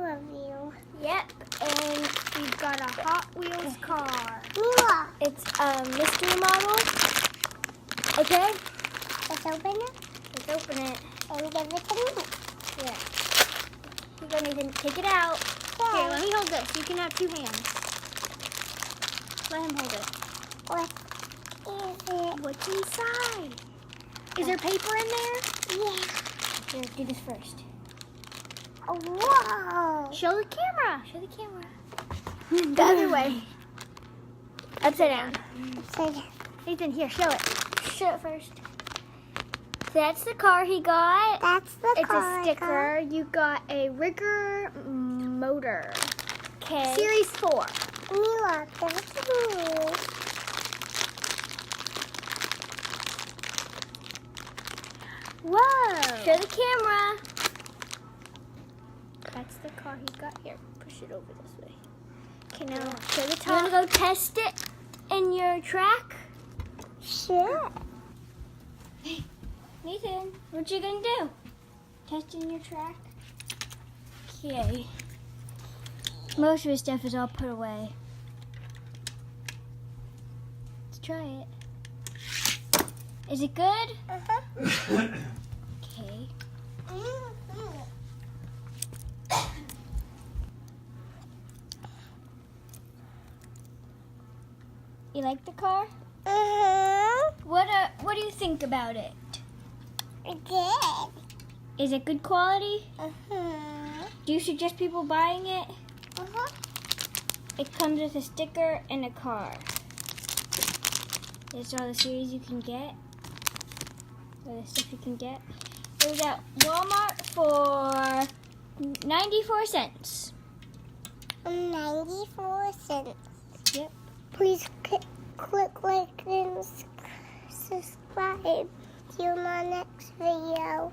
review. Yep, and we've got a Hot Wheels car. Mila, It's a mystery model. Okay, let's open it let's open it. and give it to me. Yeah. Here you go, Nathan. Take it out. Here, let me hold this. You can have two hands. Let him hold it. What is it? What's inside? Is there paper in there? Yeah. Here, do this first. Oh, whoa. Show the camera. Show the camera. The other way. Upside down. So, Nathan, here, show it. Show it first. So that's the car he got. that's the It's car. a sticker. You got a Rigger motor. Okay. Series 4. Mila, give it to me. Whoa! Show the camera. That's the car he got here. Push it over this way. Okay, now show the top. You want to go test it in your track? Sure. Nathan, what you gonna do? Test in your track? Okay. Most of his stuff is all put away. Let's try it. Is it good? Uh-huh. Okay. You like the car? Uh-huh. What do you think about it? Good. Is it good quality? Uh-huh. Do you suggest people buying it? Uh-huh. It comes with a sticker and a car. It's all the series you can get. Or the stuff you can get. It was at Walmart for 94 cents. 94 cents. Yep. Please click like and subscribe. See you in my next video.